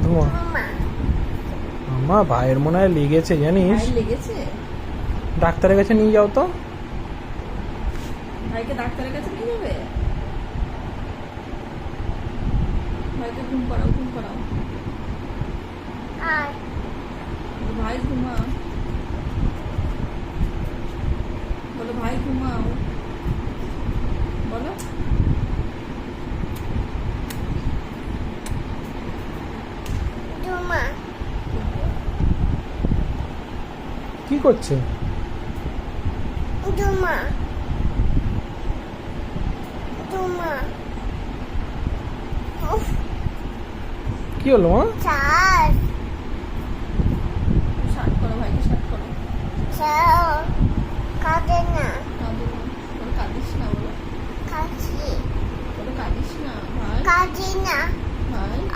ধোঁয়া। আমার ভাইয়ের মনে হয় লেগেছে জানিস। লেগেছে? ডাক্তারের কাছে নিয়ে যাও তো। ভাইকে ডাক্তারের কাছে নিয়ে যাবে? ভাইকে ঘুম পাড়াও, ঘুম পাড়াও। ভাই ঘুমা, বলো ভাই ঘুমাও, বলো। কি করছে? কি হলো মা? শার্ট করো, ভাইকে শার্ট করো। কাঁদে না, বলো কাঁদিস না, বলো। বলো কাঁদিস না ভাই। ভাই